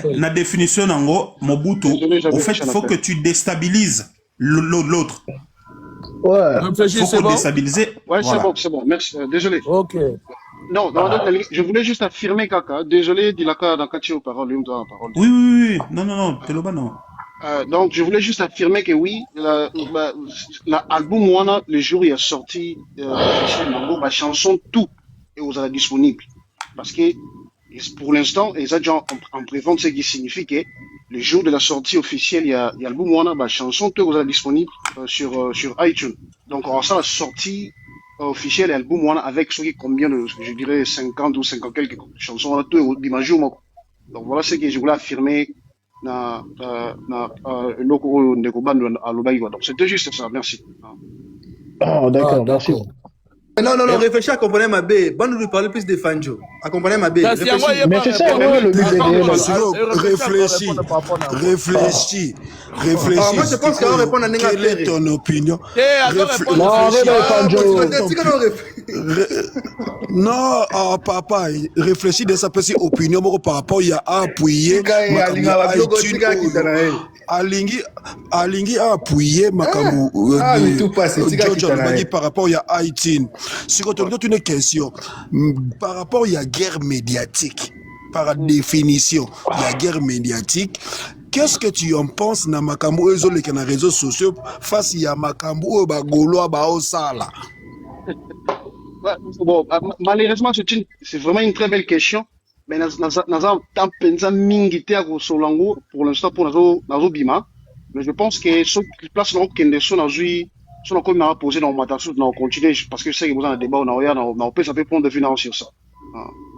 la définition en Mobutu, au fait, il faut que tu déstabilises l'autre. Ouais. Il faut qu'on déstabiliser. Ouais, voilà. C'est bon, merci. Désolé. Ok. Non, je voulais juste affirmer, Kaka. Désolé, Dilaka, dans Kachi, parole, lui, dans la parole. Oui. Non, Teloba, non. Donc, je voulais juste affirmer que oui, l'album Moana, le jour où il est sorti, ma chanson, tout est aux disponible. Parce que, pour l'instant, ils ont déjà en prévente, ce qui signifie que le jour de la sortie officielle, il y a l'album Moana, ma chanson, tout est disponible sur iTunes. Donc, on sent la sortie officielle et l'album Moana avec combien de, je dirais, 50 ou 50 quelques chansons, tout est d'image. Donc, voilà ce que je voulais affirmer eloko oyo ndeko Bando alobaki quoi. Donc c'était juste ça, merci. Ah, d'accord, merci. Non, réfléchis à comprendre ma B. Bando lui parler plus de Fanjo. À comprendre ma B. Mais c'est ça, ouais, le but réfléchis. Moi, je pense qu'on va répondre à Nenga. Quelle est ton opinion? Non, papa, réfléchis de sa petite opinion par rapport à appuyer. Alingi a appuyé Makamou par rapport à Haïti. Si on te donne une question, par rapport à la guerre médiatique, par définition, la guerre médiatique, qu'est-ce que tu en penses na Makamou et les réseaux sociaux face à Makamou et Golo Baosala? Bon, malheureusement, c'est vraiment une très belle question. Mais pour l'instant, pour Nazo Bima. Mais je pense que ceux qui placent dans le sont comme on a posé dans ma tâche, on continue parce que c'est que vous avez un débat, on peut ça peut prendre de finance sur ça.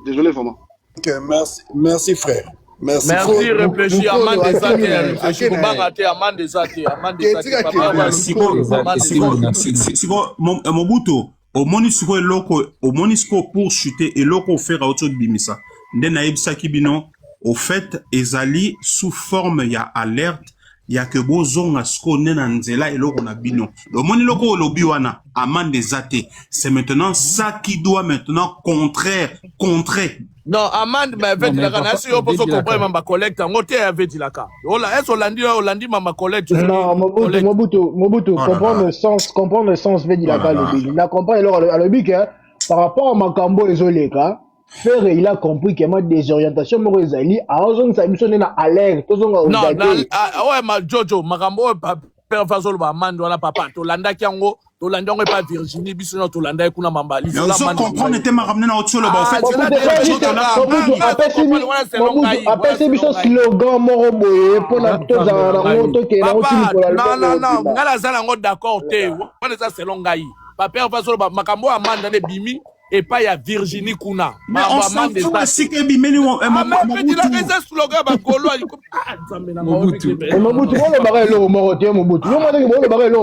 Désolé vraiment. Ok, merci frère. Merci réfléchir à man des athées, réfléchir au baraté, à man des athées, Mobutu, au monisco pour chuter et loko faire à autre bimisa. Ndenaïb Sakibino, au fait, ezali sous forme ya alerte. Il y a que bozonga sko nena nzela et loko na bino. Le moni loko lobi wana amande des athées. C'est maintenant ça qui doit maintenant contrer. Non, amande mais veut dire kana si opo so comprendre mamba collecte ngote veut dire ka. Ola est Olandi mamba collecte. Non, Mobutu comprendre le sens veut dire ka lobi. Na comprendre alors lobi que par rapport à Makambo ezoleka Faire, il a compris que moi désorientation mo ezali a ozon sa biso na alerte tozonga non ouais ma Jojo makambo père Fazol ba mando na papa to landa kiango to landa ngo pa Virginie biso na to landa kuna mambali mais on comprendre était ma ramener na otio ba en fait après biso slogan moro boye pour na tozala na moto ke na otili pour la non ngala zala ngo d'accord te on est ça selon ngai papa Fazol ba makambo amanda ne bimi et pas ya Virginie Kuna. Mais on s'en fout aussi que Bimeni Mobutu.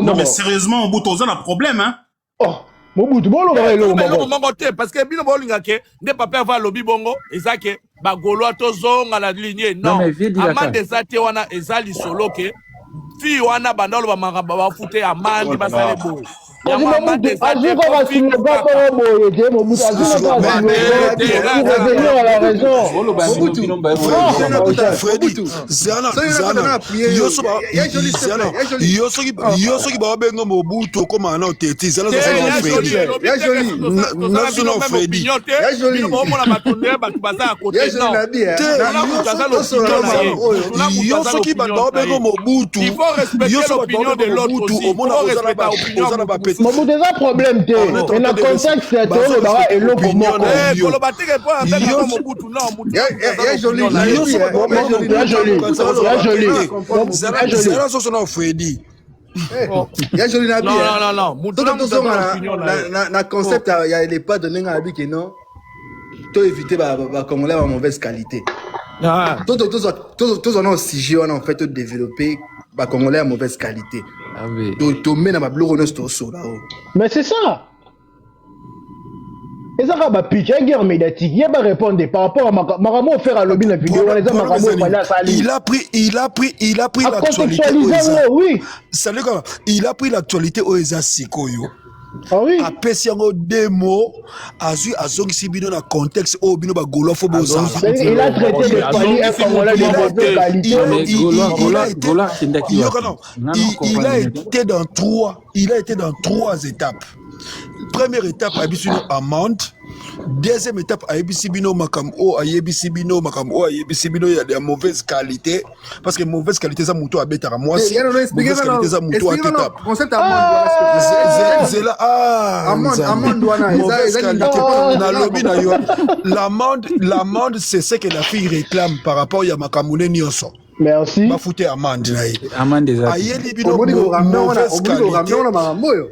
Non mais sérieusement Mobutu on a un problème hein. Oh Mobutu bolo ba lo mobutu parce que bino bolinga ke ne papa va lobi bongo ezake ba golo to zonga la ligne non amande ezate wana ezali solo ke fi wana bandalo ba maramba ba fute amande basale bo Mobutu déjà problème te mais na contexte te le bara eloko moko kolobatike po na Mobutu non na concept il y a les pas de nenga abi que non to éviter ba congolais à mauvaise qualité tous on a sujet on en fait développer ba congolais à mauvaise qualité. Mais c'est ça. Et ça va piquer la guerre médiatique. Il va répondre par rapport à Maramo faire à lobby la vidéo. Il a pris l'actualité. Oui. Il a pris l'actualité au Sikoyo. Ah oui. Après si on démo, azu azongisi bino na contexte au bino ba golo fo boza. Il a traité de Pali un Congolais de mauvaise qualité. Il a été dans trois étapes. Première étape à Bissino amende. Deuxième étape à Ebisibino Makambo, à Ebisibino Makambo, à Ebisibino, il y a de mauvaise qualité. Parce que mauvaise qualité, ça mouton à bête à moi. Mauvaise qualité, ça mouton à tétap. Concept amende. C'est là, amende, mauvaise qualité. L'amende, c'est ce que la fille réclame par rapport à Makamboune Nyonso. Merci. bafute amande na ye Amande eza. ayeli bino Omoni ko ramener mauvaise qualité on a marambo yo.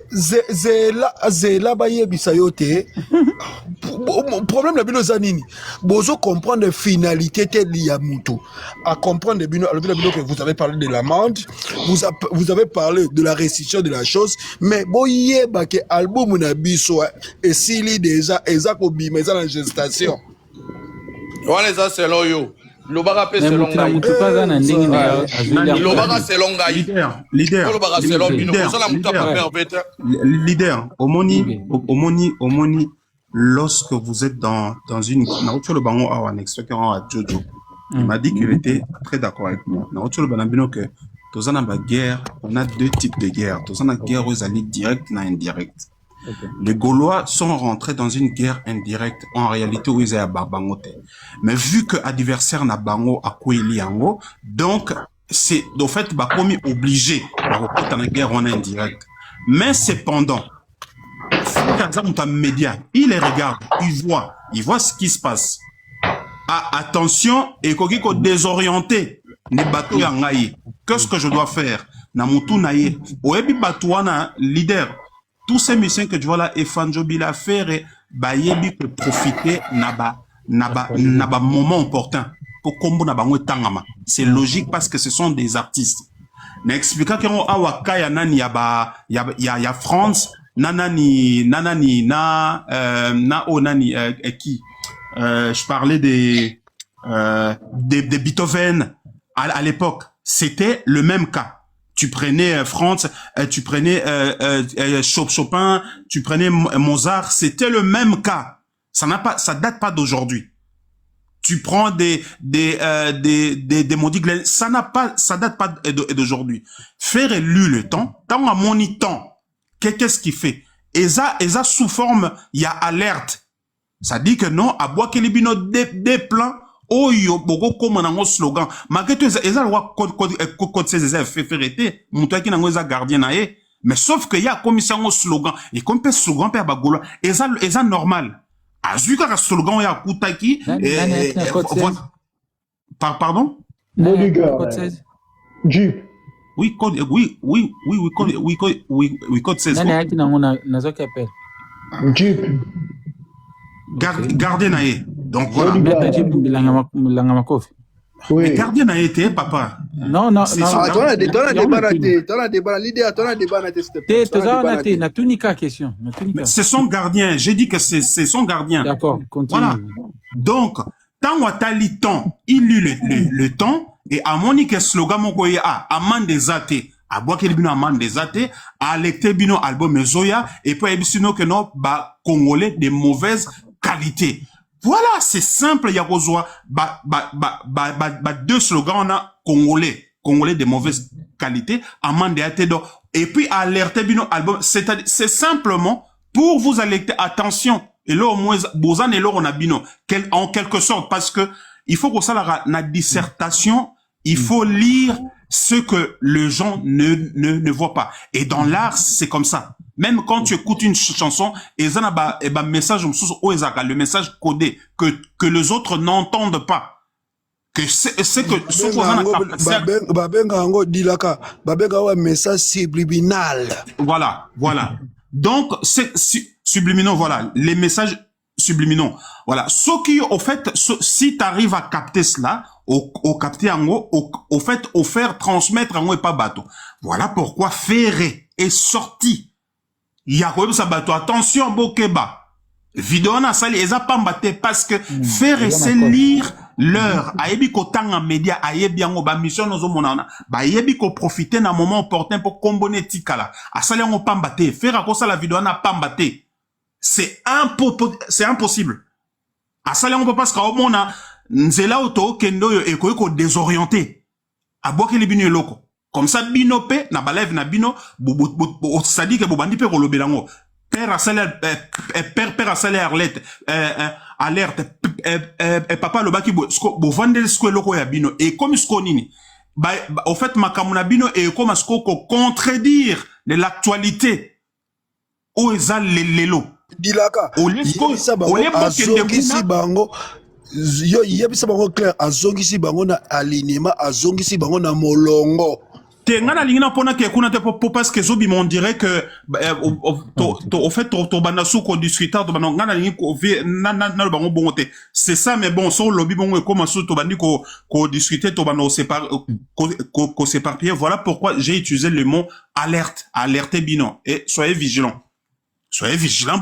zela bayebisa yo te problème na bino eza nini bozo comprendre finalité te ya mutu à comprendre bino alobi na bino que vous avez parlé de l'amende vous avez parlé de la restitution de la chose mais boyeba ke album na biso esili déjà eza kobima eza na gestation wana eza selon yo lobaka pe selon ngai mutu paza na ndenge na azuli lobaka selon ngai leader lobaka selon bino ozala mutu aperpète leader omoni lorsque vous êtes dans une le bango a un extrait à Jojo il m'a dit qu'il était très d'accord avec moi le banabino que dans une guerre on a deux types de guerre dans une guerre aux alliés direct et indirect. Les Gaulois sont rentrés dans une guerre indirecte en réalité où ils étaient à Barbangote. Mais vu que l'adversaire n'a bango à Koueliango, donc c'est au fait Bakomi obligé à reporter dans la guerre en indirect. Mais cependant, média, il les regarde, il voit ce qui se passe. Ah, attention, et qu'on désorienté, ne bateau yangaye. Qu'est-ce que je dois faire? Namutu naye. Oebi batouana leader. Tous ces missions que tu vois là, Efanjobi la faire, bah yebi que profiter naba moment opportun pour combo naba tangama. C'est logique parce que ce sont des artistes. N'expliquant qu'on a waka ya nani ya France nanani qui je parlais des Beethoven à l'époque. C'était le même cas. Tu prenais France, tu prenais Chopin, tu prenais Mozart, c'était le même cas. Ça date pas d'aujourd'hui. Tu prends des Maudit Glenn, ça date pas d'aujourd'hui. Faire élu le temps, tant à mon temps, qu'est-ce qu'il fait? Et ça sous forme, il y a alerte. Ça dit que non, à bois qu'il y a des plans. Oh yo bogo comme nango slogan malgré tout eza loi code 16 fait ferreté muto ki nango eza gardien na e mais sauf que y a commission slogan et comme pe slogan pe bagolo eza normal azu ka slogan ya kutaki pardon code 16 Jeep oui code code 16 nani yaki nango nazo ki appel Jeep gardien na e donc voilà. Oui. Mais gardien a été, papa. Non. T'as débat, l'idée, question. C'est son gardien. J'ai dit que c'est son gardien. D'accord, continue. Voilà. Donc, tant Watali temps, il lut le temps, et à Monique slogan mokoye a amande des athées. À boire qu'il bino amande des athées, à lecter bino album Mezoya, et puis ebisino que non, congolais de mauvaise qualité. Voilà, c'est simple, Yakozwa. Deux slogans, on a Congolais de mauvaise qualité, amande et atédo. Et puis, alerter bino album. C'est simplement pour vous alerter, attention. Et là, au moins, Bozan et là, on a bino. En quelque sorte, parce que, il faut que ça, la dissertation, il faut lire ce que les gens ne voient pas. Et dans l'art, c'est comme ça. Même quand tu écoutes une chanson, message, le message codé, que les autres n'entendent pas. Que c'est que message subliminal. Voilà. Donc, c'est subliminaux, voilà. Les messages subliminaux. Voilà. Ce qui, au fait, si tu arrives à capter cela, au capter en haut, au fait, au faire transmettre en haut et pas bateau. Voilà pourquoi Ferré est sorti. Il y a quoi ça bateau. Attention, Bokeba. Vidéo na sali, eza pas mbaté parce que Ferré c'est lire l'heure. Ayebi ko tanga média, ayebi yango ba mission nozo monana. Ba ayebi ko profiter na moment opportun pour combiner tikala. Asali yango pas mbaté. Ferré ko ça la vidéo na pas mbaté. C'est impossible. Asali yango parce que on a nzela auto kendo yo eko désorienté. Aboke li bino loko. Comme ça bino pe na balève na bino ça dit que bobandi pe kolobelango. Père à salaire alerte alerte papa le baki bo vendre ce que loko ya bino et comme ce nini au fait makamuna bino et comme ce ko contredire de l'actualité o eza lelo dilaka au lieu bango yo yebisa bango clair azongisi bango na alignement azongisi bango na molongo Tenga na lingina pona ke kuna te parce que zobi on dirait que au fait to banda sou ko discuter to banda ngana lingi ko na bango bongo te c'est ça mais bon so lobby bongo e comme sou to bandi ko discuter to banda ko s'éparpiller voilà pourquoi j'ai utilisé le mot alerte alerter bino et soyez vigilants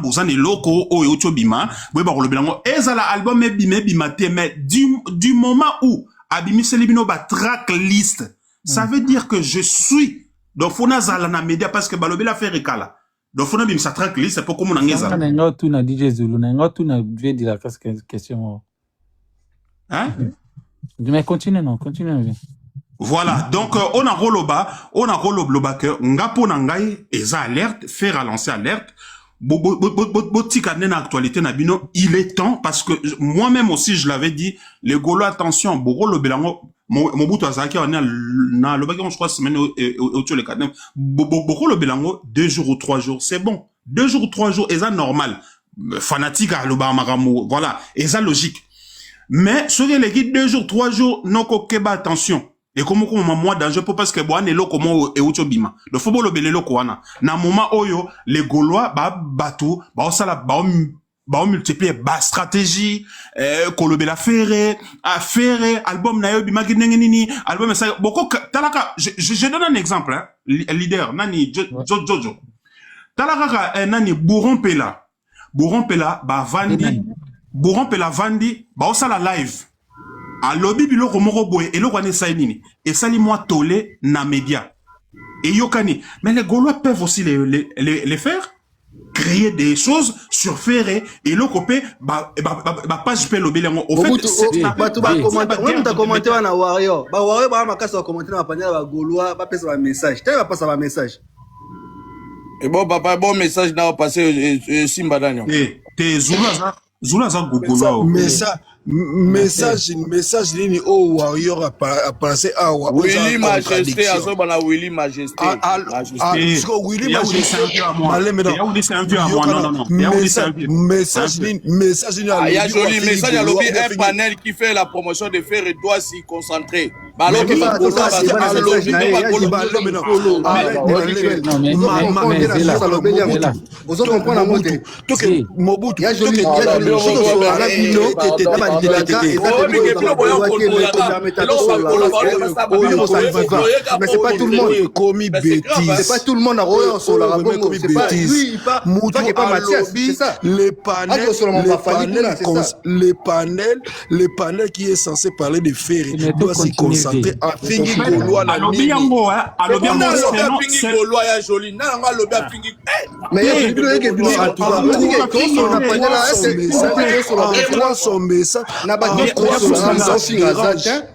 bozani loko oyo tobima boye ba kolobela ngo ezala album e bima te mais du moment où abimiseli bino ba track list ça veut dire que je suis donc fona zala na média parce que balobela fait rekala donc fona bim sa track list c'est pour comme on ngeza na ngo tu na DJ Zulu na ngo tu na vie de la question hein mais continue voilà donc on a roloba que ngapo na ngai eza alerte faire relancer alerte botika na actualité na bino il est temps parce que moi-même aussi je l'avais dit les Gaulois attention boro belango Mobutu azaki na lobaki on je crois semaine au le cadre boro belango 2 jours ou 3 jours c'est bon 2 jours ou 3 jours et ça normal fanatique à loba maramu voilà et ça logique mais sur les guides 2 jours 3 jours non keba attention et comme moi danger parce que boane lo comment et utobima le football lo belelo koana na moment oyo les Gaulois bateau sala multiplier stratégie kolobela ferré album na yo bima nini album ça beaucoup talaka je donne un exemple hein leader nani Jojo talaka nani Bourron Pela vandi sala live a lobby biloko moko boye eloko ane sa nini et sali moi tolé na média et yokani mais les Gaulois peuvent aussi les faire créer des choses sur Ferré et le copé page pe lobby lengo au fait c'est ta commenter na Wario ba makasa va commenter na panel ba Gaulois ba pesa ba message ta va passer ba message et bon papa bon message na passer Simba Daniel te Zula za Gaulois message nini o warrior a passé à Willy Majesté azobana Willy Majesté Willy Majesté message nini il y a joli message à lobby un panel qui fait la promotion de faire et doit s'y concentrer alors que Mobutu mais c'est pas tout le monde c'est pas tout le monde sur la c'est pas lui il pas toi qui est pas Mathias c'est ça le panel qui est censé parler de Ferré doit s'y concentrer à fingi Gaulois la nini son message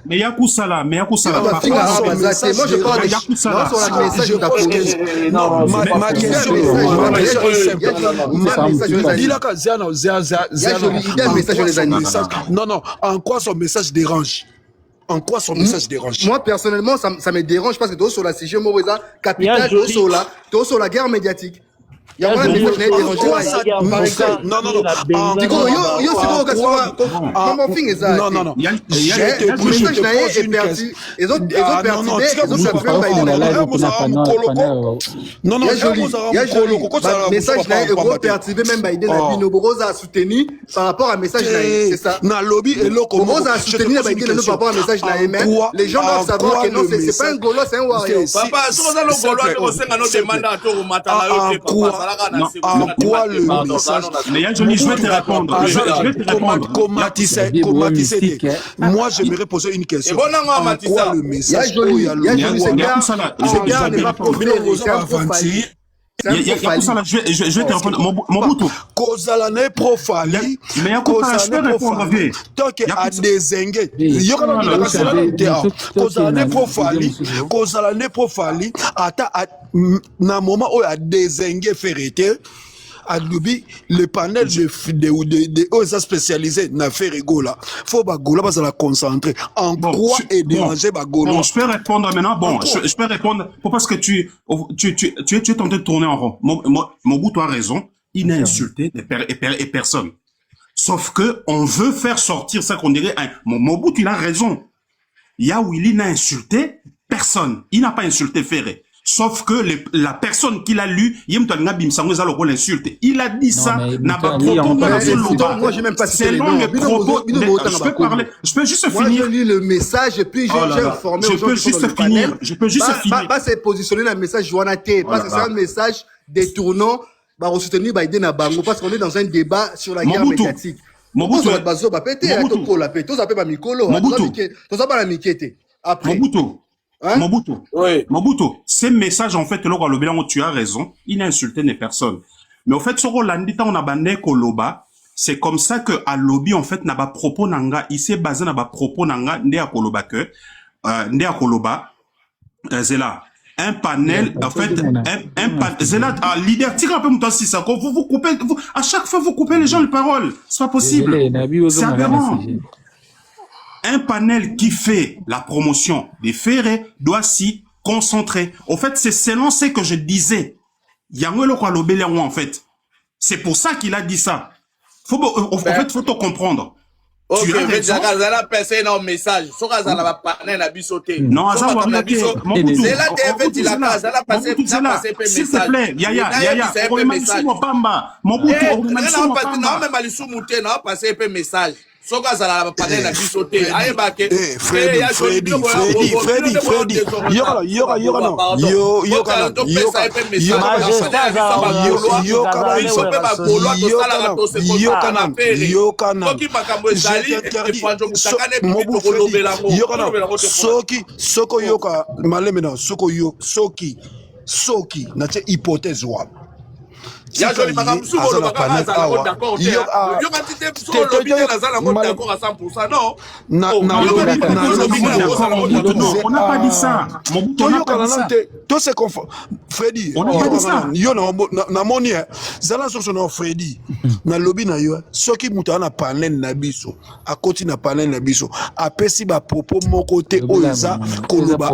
mais ya kusala moi je parle sur la message ma question non en quoi son message dérange moi personnellement ça me dérange parce que toi sur la CG Mourouza capital toi sur la guerre médiatique il y a un message dérangé par exemple non yo c'est comment fin ça non je te message là est perdu les autres non message là est gros perturbé même Biden a dit Noboza a soutenu par rapport à message là c'est ça na lobby et loko Noboza a soutenu Biden par rapport à message là mais les gens doivent savoir que non c'est pas un Gaulois c'est un warrior papa so za lo Gaulois on senga no demande à to matala yo papa en quoi le message mais je vais te répondre moi j'aimerais poser une question en quoi le message je vais te répondre Mobutu kozala ne profali mais je vais répondre tant que a désengue kozala ne profali ata na moment où a désengue ferrete alubi le panel de OSA spécialisé na faire Gola faut ba Gola ba la concentrer en quoi est dérangé ba Gola. Je peux répondre maintenant je peux répondre parce que tu es tenté de tourner en rond. Mobutu a raison, il n'a insulté et personne. Sauf que on veut faire sortir ça qu'on dirait. Mobutu, il a raison. Il y a Willy n'a insulté personne. Il n'a pas insulté Ferré. Sauf que la personne qui l'a lu, il a dit ça. Moi, j'ai même pas cité les noms. Je peux parler. Je peux juste finir. Moi, je lis le message et puis j'ai informé aux gens qui sont dans le panel. Je peux juste finir. Pas se positionner dans le message Joanaté. Parce que c'est un message détournant. Bah, soutenir Biden à Bango. Parce qu'on est dans un débat sur la guerre médiatique. Mobutu. Mobutu, ces messages, en fait, tu as raison, il n'a insulté les personnes. Mais en fait, ce Rolandita, on a bandé Koloba, c'est comme ça que à lobby, en fait, n'a pas propos nanga, il s'est basé n'a pas propos nanga, ndé à Koloba que, ndé à Koloba, Zela. Un panel, en fait, un panel, Zela, leader, tire un peu mon temps si ça, vous coupez, à chaque fois, vous coupez les gens les paroles. C'est pas possible. C'est aberrant. Un panel qui fait la promotion des Ferré doit s'y concentrer. Au fait, c'est selon ce que je disais. En fait. C'est pour ça qu'il a dit ça. En fait, faut te comprendre. Ok, tu as raison. Message. Non, s'il te plaît, Yaya, Soka zala panel na bisote ayebake Freddy soki na hypothèse wa ya joli makambo suko lo bakala za la d'accord yo katite suko lo bité na za la d'accord à 100% non on n'a pas dit ça. Mobutu n'a pas dit ça. Tout ce qu'on fait Freddy on n'a pas dit ça. Yo na moni zala so na Freddy na lobby na yo soki muta na panel na biso akoti na panel na biso apesi ba propos moko te oza koloba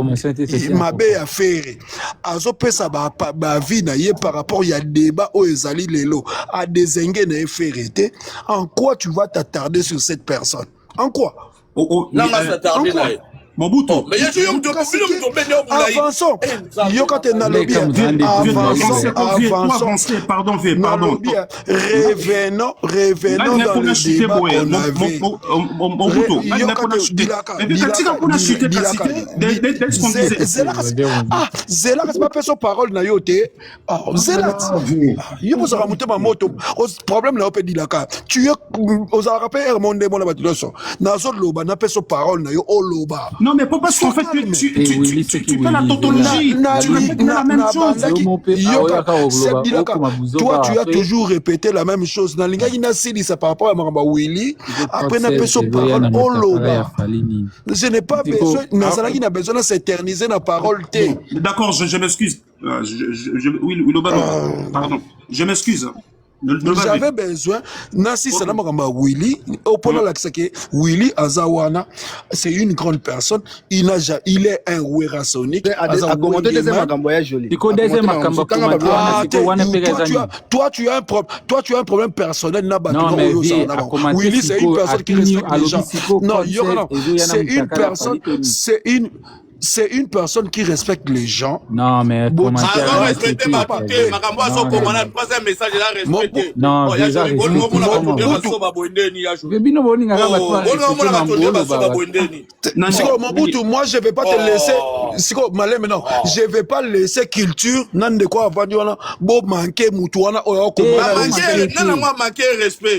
mabe ya Ferré azo pesa ba vie na ye par rapport ya débat ezali lelo a désengue na Ferré. En quoi tu vas t'attarder sur cette personne? En quoi? Mobutu. Avançons. Yokate na lobby. Avançons. Pardon. Revenons dans le débat qu'on avait. Zela, c'est pas personne parole na yote. Zela. Yo vous ramonter ma moto. Problème là peut dire là. Tu os rappelé remonter mon batuloso. Na zo loba na personne parole na yo o loba. Non, mais pas parce qu'en fait, tu fais la tautologie. Tu répètes la même chose. Toi, tu as toujours répété la même chose. Dans c'est par rapport à Mamba Willy. Après, on a besoin de parole. Je n'ai pas besoin. Nazalaki n'a besoin de s'éterniser dans la parole. D'accord, je m'excuse. Oui, pardon. Je m'excuse. J'avais besoin Nassi Salama Willy au point là que Willy Azawana c'est une grande personne, il est un ouera sonique à commenter deuxième makambo ya joli. Toi tu as un problème personnel na bato. Willy c'est une personne qui respecte les gens. Non, c'est une personne qui respecte les gens. Non, mais non, déjà Mobutu, moi je vais pas te laisser. Non, je vais pas laisser culture. Nan de quoi avoir bo manquer mutuana o ko manquer respect.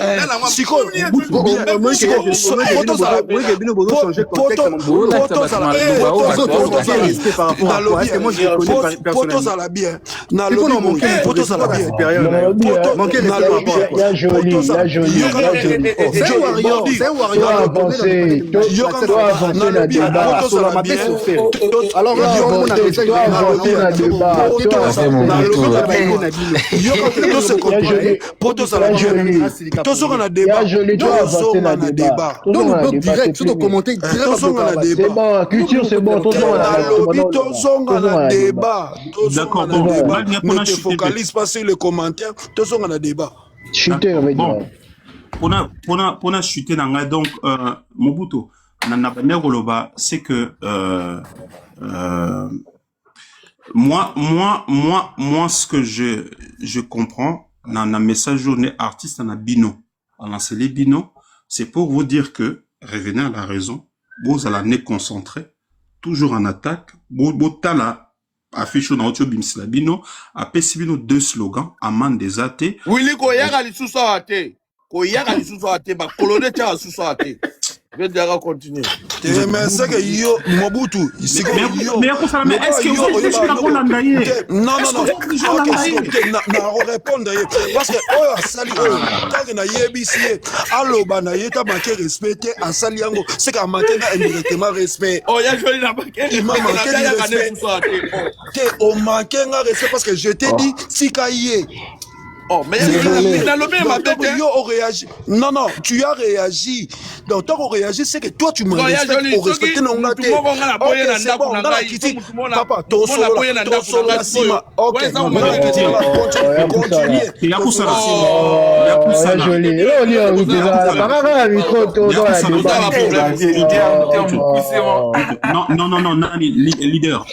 D'accord, ne te focalise pas sur les commentaires. Tous on a débat. Bon. Pour chuter nanga donc Mobutu na bande koloba c'est que moi ce que je comprends dans un message journée artiste na bino à lancer les bino c'est pour vous dire que revenez à la raison vous allez concentré toujours en attaque vous tala affiche na otio bimsila bino apesi bino deux slogans amande des athées Willy koyaka lisusu ate koyaka lisusu ate ba colonel tcha lisusu ate je vais déjà continuer mais c'est que yo Mobutu c'est que yo mais est-ce que vous êtes d'accord là non na répondre parce que oh asali quand na yebisi aloba na yeta manquer respecter asali yango c'est que manquer na indirectement respect oh ya joli na manquer respect on manquer na respect parce que je t'ai dit sikaye. Oh, mais yo réagi. Non, tu as réagi. Donc, toi, on réagit, c'est que toi, tu me respectes. On respecte non, ok, c'est bon, on a quitté. Papa, ton solo la cima. Ok, continue. Il y a pour ça. Joli. Non, leader.